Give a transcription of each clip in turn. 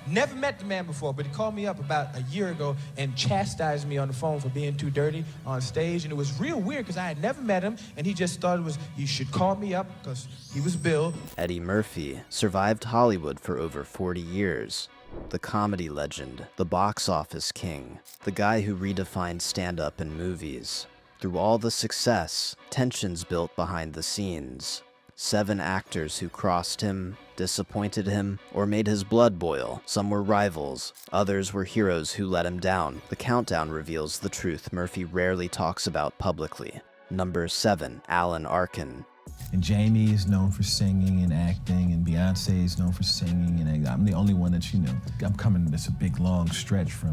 Never met the man before, but he called me up about a year ago and chastised me on the phone for being too dirty on stage. And it was real weird because I had never met him, and he just thought you should call me up because he was Bill. Eddie Murphy survived Hollywood for over 40 years. The comedy legend, the box office king, the guy who redefined stand-up in movies. Through all the success, tensions built behind the scenes. 7 actors who crossed him, disappointed him, or made his blood boil. Some were rivals, others were heroes who let him down. The countdown reveals the truth Murphy rarely talks about publicly. Number 7, Alan Arkin. And Jamie is known for singing and acting, and Beyonce is known for singing, and I'm the only one that, I'm coming this a big long stretch from,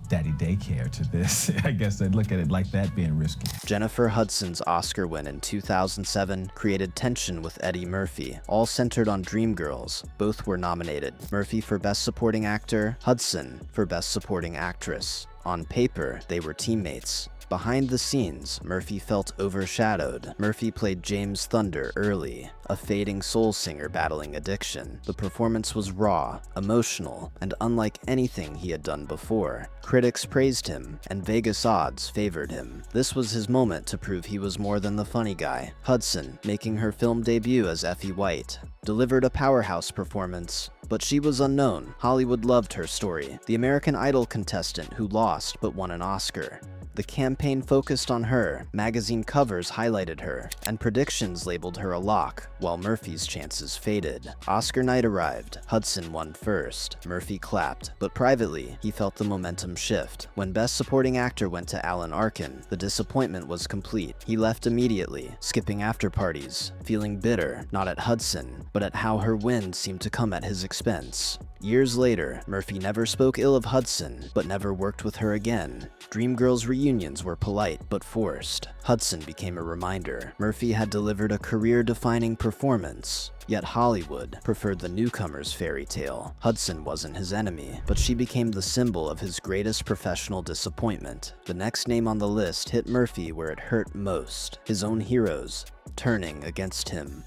daddy daycare to this. I guess I'd look at it like that being risky. Jennifer Hudson's Oscar win in 2007 created tension with Eddie Murphy, all centered on Dreamgirls. Both were nominated, Murphy for Best Supporting Actor, Hudson for Best Supporting Actress. On paper, they were teammates. Behind the scenes, Murphy felt overshadowed. Murphy played James Thunder early, a fading soul singer battling addiction. The performance was raw, emotional, and unlike anything he had done before. Critics praised him, and Vegas odds favored him. This was his moment to prove he was more than the funny guy. Hudson, making her film debut as Effie White, delivered a powerhouse performance, but she was unknown. Hollywood loved her story, the American Idol contestant who lost but won an Oscar. The campaign focused on her, magazine covers highlighted her, and predictions labeled her a lock, while Murphy's chances faded. Oscar night arrived. Hudson won first. Murphy clapped, but privately, he felt the momentum shift. When Best Supporting Actor went to Alan Arkin, the disappointment was complete. He left immediately, skipping after parties, feeling bitter, not at Hudson, but at how her win seemed to come at his expense. Years later, Murphy never spoke ill of Hudson, but never worked with her again. Dreamgirls reunions were polite but forced. Hudson became a reminder. Murphy had delivered a career-defining performance, yet Hollywood preferred the newcomer's fairy tale. Hudson wasn't his enemy, but she became the symbol of his greatest professional disappointment. The next name on the list hit Murphy where it hurt most, his own heroes, turning against him.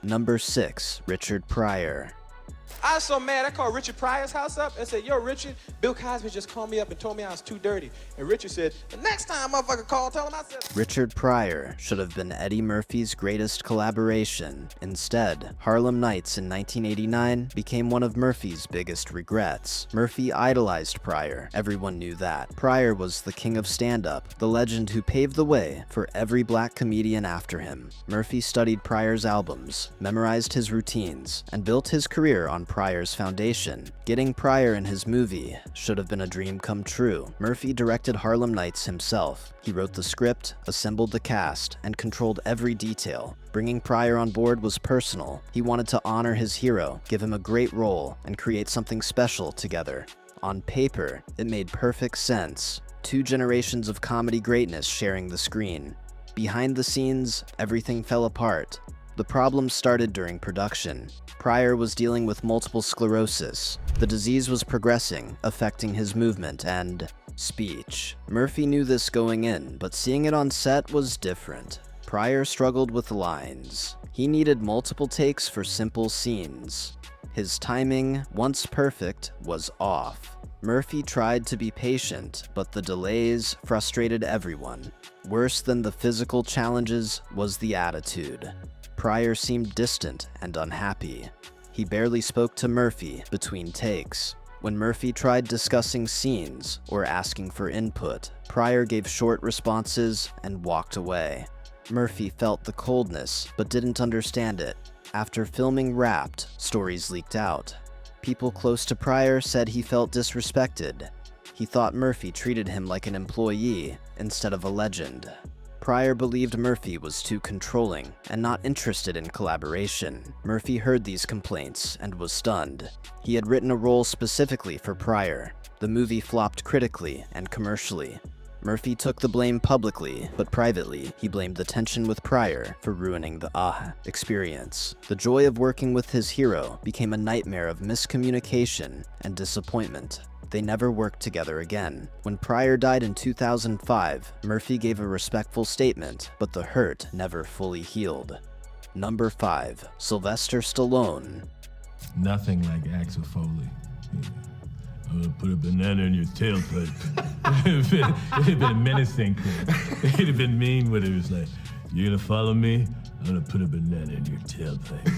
Number 6, Richard Pryor. I was so mad, I called Richard Pryor's house up and said, yo, Richard, Bill Cosby just called me up and told me I was too dirty. And Richard said, the next time motherfucker call, tell him I said. Richard Pryor should have been Eddie Murphy's greatest collaboration. Instead, Harlem Nights in 1989 became one of Murphy's biggest regrets. Murphy idolized Pryor. Everyone knew that. Pryor was the king of stand-up, the legend who paved the way for every black comedian after him. Murphy studied Pryor's albums, memorized his routines, and built his career on Pryor's foundation. Getting Pryor in his movie should have been a dream come true. Murphy directed Harlem Nights himself. He wrote the script, assembled the cast, and controlled every detail. Bringing Pryor on board was personal. He wanted to honor his hero, give him a great role, and create something special together. On paper, it made perfect sense. 2 generations of comedy greatness sharing the screen. Behind the scenes, everything fell apart. The problem started during production. Pryor was dealing with multiple sclerosis. The disease was progressing, affecting his movement and speech. Murphy knew this going in, but seeing it on set was different. Pryor struggled with lines. He needed multiple takes for simple scenes. His timing, once perfect, was off. Murphy tried to be patient, but the delays frustrated everyone. Worse than the physical challenges was the attitude. Pryor seemed distant and unhappy. He barely spoke to Murphy between takes. When Murphy tried discussing scenes or asking for input, Pryor gave short responses and walked away. Murphy felt the coldness, but didn't understand it. After filming Wrapped, stories leaked out. People close to Pryor said he felt disrespected. He thought Murphy treated him like an employee instead of a legend. Pryor believed Murphy was too controlling and not interested in collaboration. Murphy heard these complaints and was stunned. He had written a role specifically for Pryor. The movie flopped critically and commercially. Murphy took the blame publicly, but privately, he blamed the tension with Pryor for ruining the experience. The joy of working with his hero became a nightmare of miscommunication and disappointment. They never worked together again. When Pryor died in 2005, Murphy gave a respectful statement, but the hurt never fully healed. Number 5, Sylvester Stallone. Nothing like Axel Foley. Yeah. I'm gonna put a banana in your tailpipe. It'd been menacing. It'd have been mean when it was like, "You're gonna follow me? I'm gonna put a banana in your tailpipe."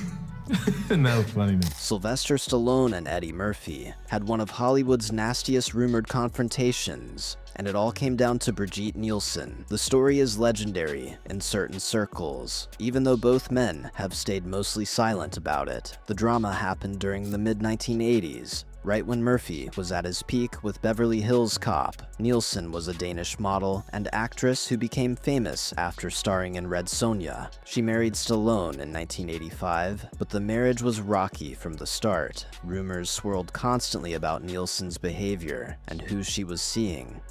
And that was funny to me. Sylvester Stallone and Eddie Murphy had one of Hollywood's nastiest rumored confrontations, and it all came down to Brigitte Nielsen. The story is legendary in certain circles, even though both men have stayed mostly silent about it. The drama happened during the mid-1980s, right when Murphy was at his peak with Beverly Hills Cop. Nielsen was a Danish model and actress who became famous after starring in Red Sonja. She married Stallone in 1985, but the marriage was rocky from the start. Rumors swirled constantly about Nielsen's behavior and who she was seeing.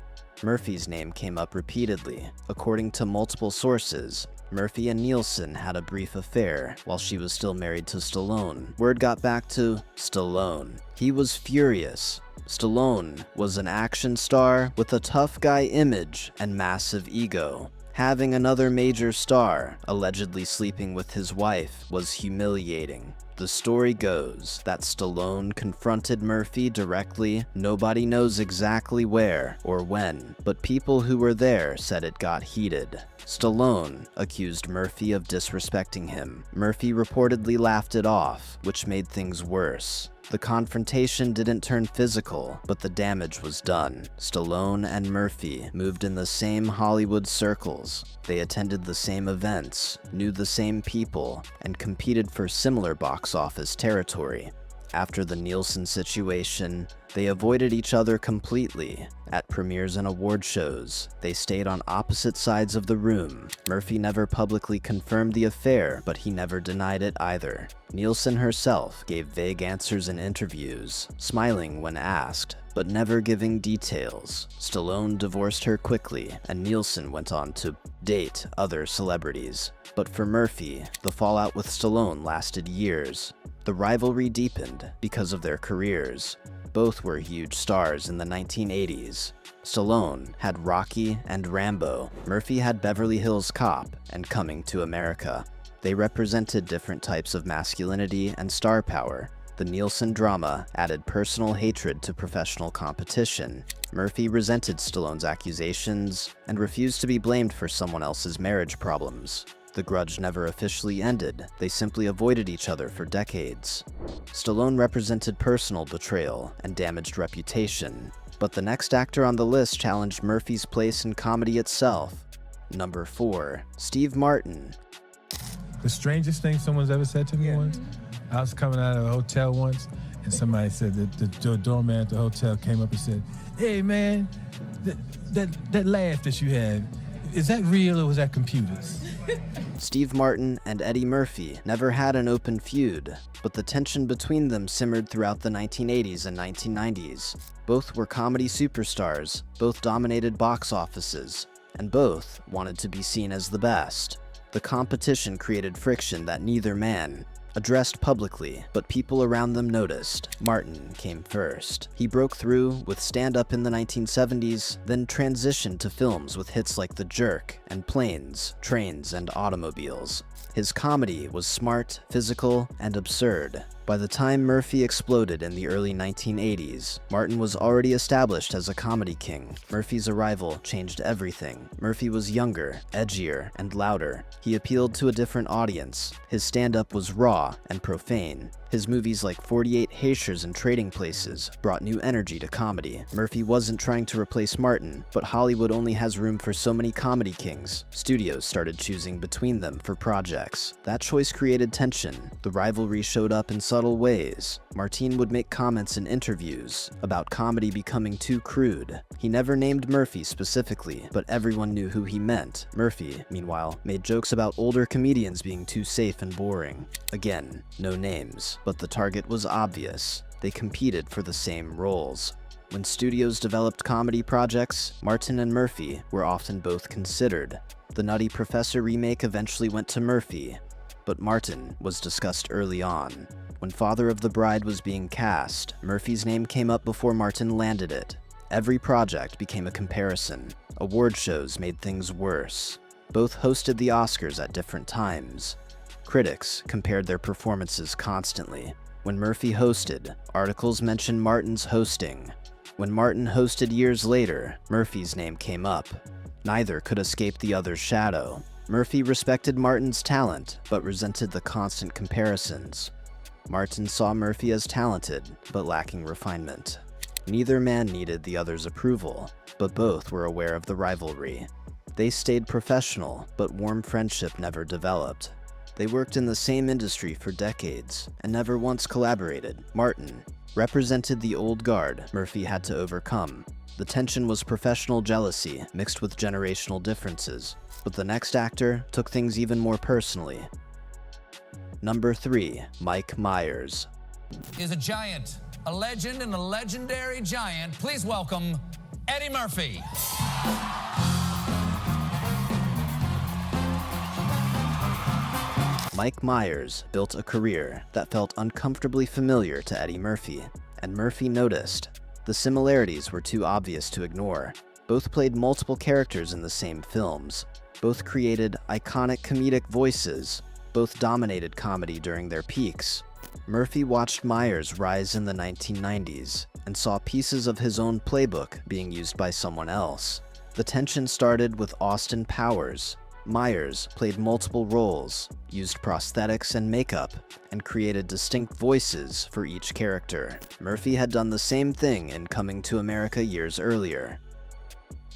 Murphy's name came up repeatedly. According to multiple sources, Murphy and Nielsen had a brief affair while she was still married to Stallone. Word got back to Stallone. He was furious. Stallone was an action star with a tough guy image and massive ego. Having another major star allegedly sleeping with his wife was humiliating. The story goes that Stallone confronted Murphy directly. Nobody knows exactly where or when, but people who were there said it got heated. Stallone accused Murphy of disrespecting him. Murphy reportedly laughed it off, which made things worse. The confrontation didn't turn physical, but the damage was done. Stallone and Murphy moved in the same Hollywood circles. They attended the same events, knew the same people, and competed for similar box office territory. After the Nielsen situation, they avoided each other completely. At premieres and award shows, they stayed on opposite sides of the room. Murphy never publicly confirmed the affair, but he never denied it either. Nielsen herself gave vague answers in interviews, smiling when asked, but never giving details. Stallone divorced her quickly, and Nielsen went on to date other celebrities. But for Murphy, the fallout with Stallone lasted years. The rivalry deepened because of their careers. Both were huge stars in the 1980s. Stallone had Rocky and Rambo. Murphy had Beverly Hills Cop and Coming to America. They represented different types of masculinity and star power. The Nielsen drama added personal hatred to professional competition. Murphy resented Stallone's accusations and refused to be blamed for someone else's marriage problems. The grudge never officially ended. They simply avoided each other for decades. Stallone represented personal betrayal and damaged reputation, but the next actor on the list challenged Murphy's place in comedy itself. Number 4, Steve Martin. The strangest thing someone's ever said to me once, I was coming out of a hotel once, and somebody said that the doorman at the hotel came up and said, "Hey man, that laugh that you had, is that real or was that computers?" Steve Martin and Eddie Murphy never had an open feud, but the tension between them simmered throughout the 1980s and 1990s. Both were comedy superstars, both dominated box offices, and both wanted to be seen as the best. The competition created friction that neither man addressed publicly, but people around them noticed. Martin came first. He broke through with stand-up in the 1970s, then transitioned to films with hits like The Jerk and Planes, Trains, and Automobiles. His comedy was smart, physical, and absurd. By the time Murphy exploded in the early 1980s, Martin was already established as a comedy king. Murphy's arrival changed everything. Murphy was younger, edgier, and louder. He appealed to a different audience. His stand-up was raw and profane. His movies like 48 Haitians and Trading Places brought new energy to comedy. Murphy wasn't trying to replace Martin, but Hollywood only has room for so many comedy kings. Studios started choosing between them for projects. That choice created tension. The rivalry showed up in subtle ways. Martin would make comments in interviews about comedy becoming too crude. He never named Murphy specifically, but everyone knew who he meant. Murphy, meanwhile, made jokes about older comedians being too safe and boring. Again, no names. But the target was obvious. They competed for the same roles. When studios developed comedy projects, Martin and Murphy were often both considered. The Nutty Professor remake eventually went to Murphy, but Martin was discussed early on. When Father of the Bride was being cast, Murphy's name came up before Martin landed it. Every project became a comparison. Award shows made things worse. Both hosted the Oscars at different times. Critics compared their performances constantly. When Murphy hosted, articles mentioned Martin's hosting. When Martin hosted years later, Murphy's name came up. Neither could escape the other's shadow. Murphy respected Martin's talent, but resented the constant comparisons. Martin saw Murphy as talented, but lacking refinement. Neither man needed the other's approval, but both were aware of the rivalry. They stayed professional, but warm friendship never developed. They worked in the same industry for decades, and never once collaborated. Martin represented the old guard Murphy had to overcome. The tension was professional jealousy mixed with generational differences, but the next actor took things even more personally. Number 3, Mike Myers. Is a giant, a legend and a legendary giant. Please welcome Eddie Murphy. Mike Myers built a career that felt uncomfortably familiar to Eddie Murphy, and Murphy noticed. The similarities were too obvious to ignore. Both played multiple characters in the same films. Both created iconic comedic voices. Both dominated comedy during their peaks. Murphy watched Myers rise in the 1990s and saw pieces of his own playbook being used by someone else. The tension started with Austin Powers. Myers played multiple roles, used prosthetics and makeup, and created distinct voices for each character. Murphy had done the same thing in Coming to America years earlier.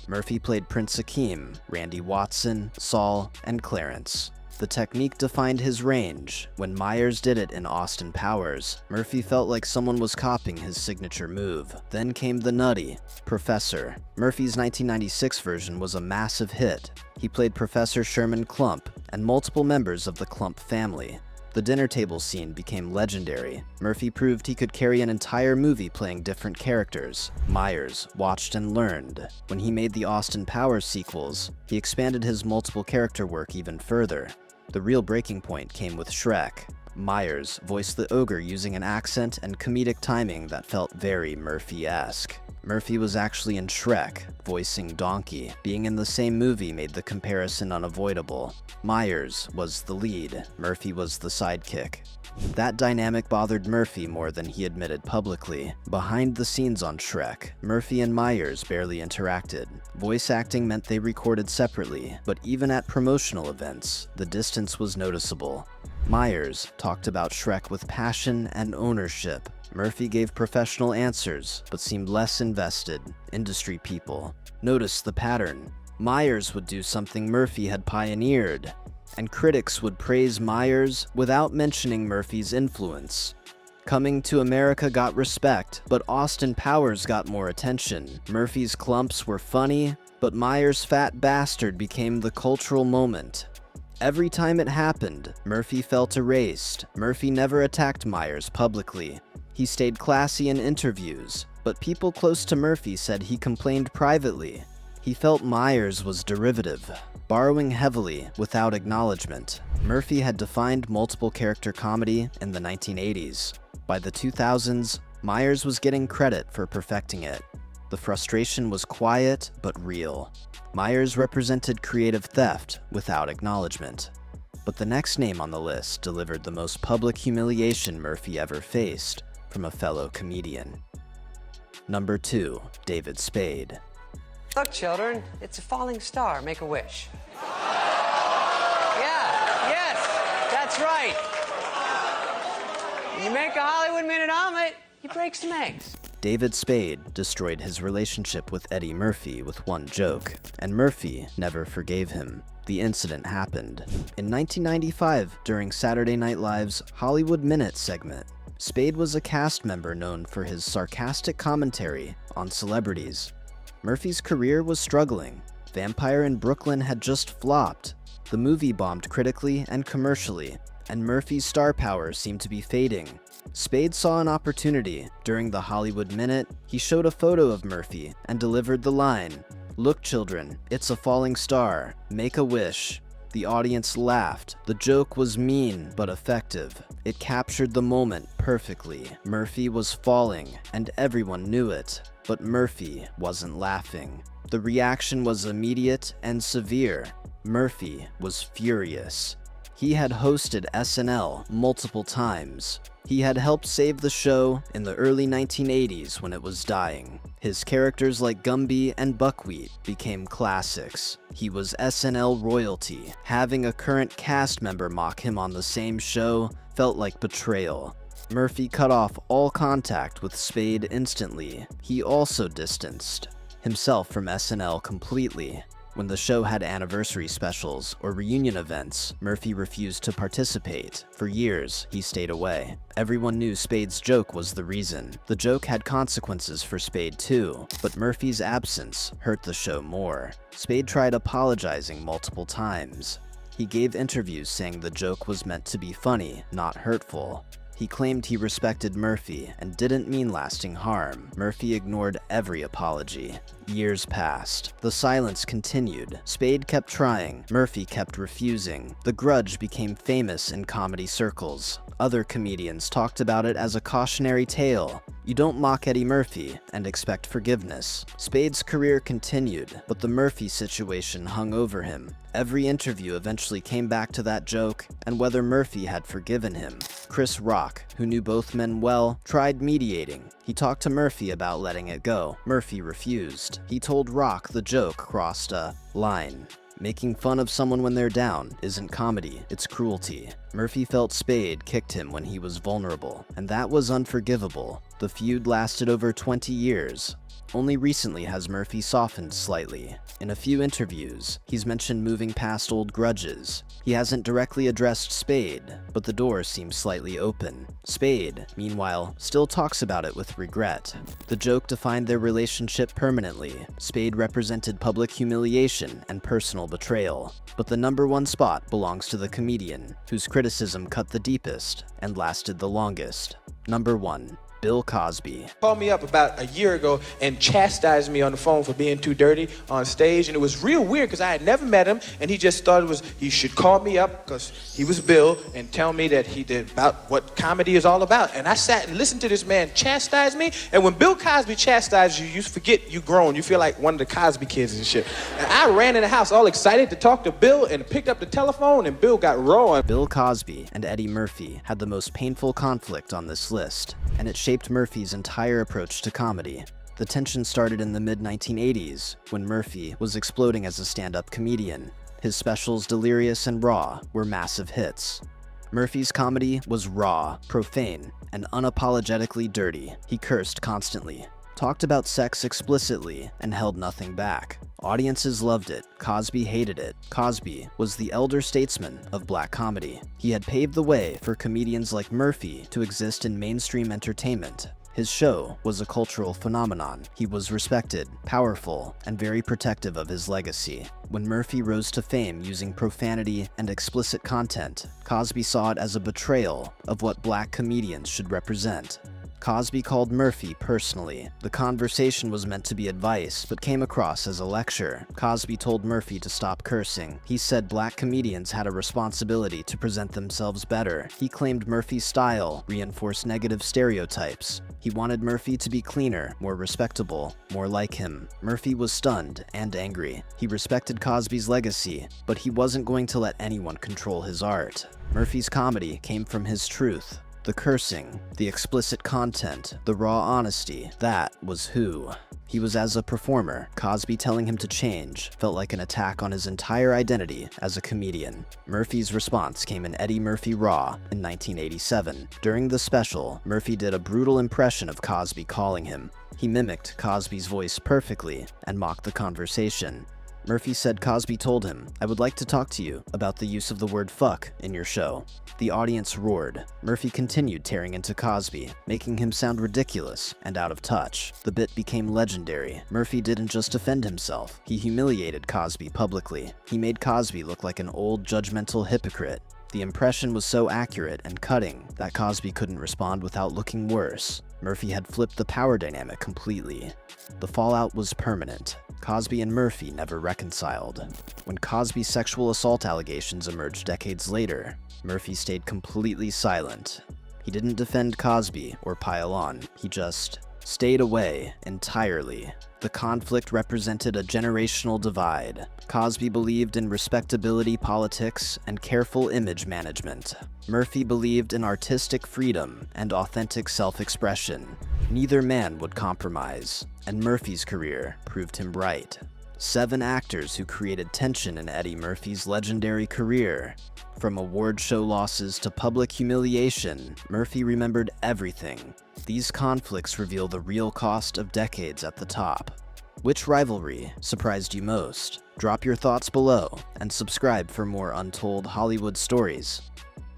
Murphy played Prince Akeem, Randy Watson, Saul, and Clarence. The technique defined his range. When Myers did it in Austin Powers, Murphy felt like someone was copying his signature move. Then came the nutty Professor. Murphy's 1996 version was a massive hit. He played Professor Sherman Klump and multiple members of the Klump family. The dinner table scene became legendary. Murphy proved he could carry an entire movie playing different characters. Myers watched and learned. When he made the Austin Powers sequels, he expanded his multiple character work even further. The real breaking point came with Shrek. Myers voiced the ogre using an accent and comedic timing that felt very Murphy-esque. Murphy was actually in Shrek, voicing Donkey. Being in the same movie made the comparison unavoidable. Myers was the lead, Murphy was the sidekick. That dynamic bothered Murphy more than he admitted publicly. Behind the scenes on Shrek, Murphy and Myers barely interacted. Voice acting meant they recorded separately, but even at promotional events, the distance was noticeable. Myers talked about Shrek with passion and ownership. Murphy gave professional answers, but seemed less invested. Industry people noticed the pattern. Myers would do something Murphy had pioneered, and critics would praise Myers without mentioning Murphy's influence. Coming to America got respect, but Austin Powers got more attention. Murphy's clumps were funny, but Myers' fat bastard became the cultural moment. Every time it happened, Murphy felt erased. Murphy never attacked Myers publicly. He stayed classy in interviews, but people close to Murphy said he complained privately. He felt Myers was derivative, borrowing heavily without acknowledgement. Murphy had defined multiple character comedy in the 1980s. By the 2000s, Myers was getting credit for perfecting it. The frustration was quiet but real. Myers represented creative theft without acknowledgement. But the next name on the list delivered the most public humiliation Murphy ever faced from a fellow comedian. Number 2, David Spade. Look, children, it's a falling star. Make a wish. Yeah, yes, that's right. You make a Hollywood Minute omelet, you break some eggs. David Spade destroyed his relationship with Eddie Murphy with one joke, and Murphy never forgave him. The incident happened in 1995 during Saturday Night Live's Hollywood Minute segment. Spade was a cast member known for his sarcastic commentary on celebrities. Murphy's career was struggling. Vampire in Brooklyn had just flopped. The movie bombed critically and commercially, and Murphy's star power seemed to be fading. Spade saw an opportunity. During the Hollywood Minute, he showed a photo of Murphy and delivered the line, "Look, children, it's a falling star. Make a wish." The audience laughed. The joke was mean but effective. It captured the moment perfectly. Murphy was falling, and everyone knew it. But Murphy wasn't laughing. The reaction was immediate and severe. Murphy was furious. He had hosted SNL multiple times. He had helped save the show in the early 1980s when it was dying. His characters like Gumby and Buckwheat became classics. He was SNL royalty. Having a current cast member mock him on the same show felt like betrayal. Murphy cut off all contact with Spade instantly. He also distanced himself from SNL completely. When the show had anniversary specials or reunion events, Murphy refused to participate. For years, he stayed away. Everyone knew Spade's joke was the reason. The joke had consequences for Spade too, but Murphy's absence hurt the show more. Spade tried apologizing multiple times. He gave interviews saying the joke was meant to be funny, not hurtful. He claimed he respected Murphy and didn't mean lasting harm. Murphy ignored every apology. Years passed. The silence continued. Spade kept trying. Murphy kept refusing. The Grudge became famous in comedy circles. Other comedians talked about it as a cautionary tale. You don't mock Eddie Murphy and expect forgiveness. Spade's career continued, but the Murphy situation hung over him. Every interview eventually came back to that joke and whether Murphy had forgiven him. Chris Rock, who knew both men well, tried mediating. He talked to Murphy about letting it go. Murphy refused. He told Rock the joke crossed a line. Making fun of someone when they're down isn't comedy, it's cruelty. Murphy felt Spade kicked him when he was vulnerable, and that was unforgivable. The feud lasted over 20 years. Only recently has Murphy softened slightly. In a few interviews, he's mentioned moving past old grudges. He hasn't directly addressed Spade, but the door seems slightly open. Spade, meanwhile, still talks about it with regret. The joke defined their relationship permanently. Spade represented public humiliation and personal betrayal. But the #1 spot belongs to the comedian, whose criticism cut the deepest and lasted the longest. Number 1. Bill Cosby. Called me up about a year ago and chastised me on the phone for being too dirty on stage, and it was real weird because I had never met him, and he just thought he should call me up because he was Bill and tell me that he did about what comedy is all about. And I sat and listened to this man chastise me, and when Bill Cosby chastises you, you forget you grown. You feel like one of the Cosby kids and shit. And I ran in the house all excited to talk to Bill and picked up the telephone, and Bill got raw. Bill Cosby and Eddie Murphy had the most painful conflict on this list, and it shaped Murphy's entire approach to comedy. The tension started in the mid-1980s, when Murphy was exploding as a stand-up comedian. His specials Delirious and Raw were massive hits. Murphy's comedy was raw, profane, and unapologetically dirty. He cursed constantly, talked about sex explicitly, and held nothing back. Audiences loved it. Cosby hated it. Cosby was the elder statesman of black comedy. He had paved the way for comedians like Murphy to exist in mainstream entertainment. His show was a cultural phenomenon. He was respected, powerful, and very protective of his legacy. When Murphy rose to fame using profanity and explicit content, Cosby saw it as a betrayal of what black comedians should represent. Cosby called Murphy personally. The conversation was meant to be advice, but came across as a lecture. Cosby told Murphy to stop cursing. He said black comedians had a responsibility to present themselves better. He claimed Murphy's style reinforced negative stereotypes. He wanted Murphy to be cleaner, more respectable, more like him. Murphy was stunned and angry. He respected Cosby's legacy, but he wasn't going to let anyone control his art. Murphy's comedy came from his truth. The cursing, the explicit content, the raw honesty, that was who he was as a performer. Cosby telling him to change felt like an attack on his entire identity as a comedian. Murphy's response came in Eddie Murphy Raw in 1987. During the special, Murphy did a brutal impression of Cosby calling him. He mimicked Cosby's voice perfectly and mocked the conversation. Murphy said Cosby told him, "I would like to talk to you about the use of the word fuck in your show." The audience roared. Murphy continued tearing into Cosby, making him sound ridiculous and out of touch. The bit became legendary. Murphy didn't just defend himself, he humiliated Cosby publicly. He made Cosby look like an old, judgmental hypocrite. The impression was so accurate and cutting that Cosby couldn't respond without looking worse. Murphy had flipped the power dynamic completely. The fallout was permanent. Cosby and Murphy never reconciled. When Cosby's sexual assault allegations emerged decades later, Murphy stayed completely silent. He didn't defend Cosby or pile on, he just stayed away entirely. The conflict represented a generational divide. Cosby believed in respectability politics and careful image management. Murphy believed in artistic freedom and authentic self-expression. Neither man would compromise, and Murphy's career proved him right. 7 actors who created tension in Eddie Murphy's legendary career. From award show losses to public humiliation, Murphy remembered everything. These conflicts reveal the real cost of decades at the top. Which rivalry surprised you most? Drop your thoughts below and subscribe for more untold Hollywood stories.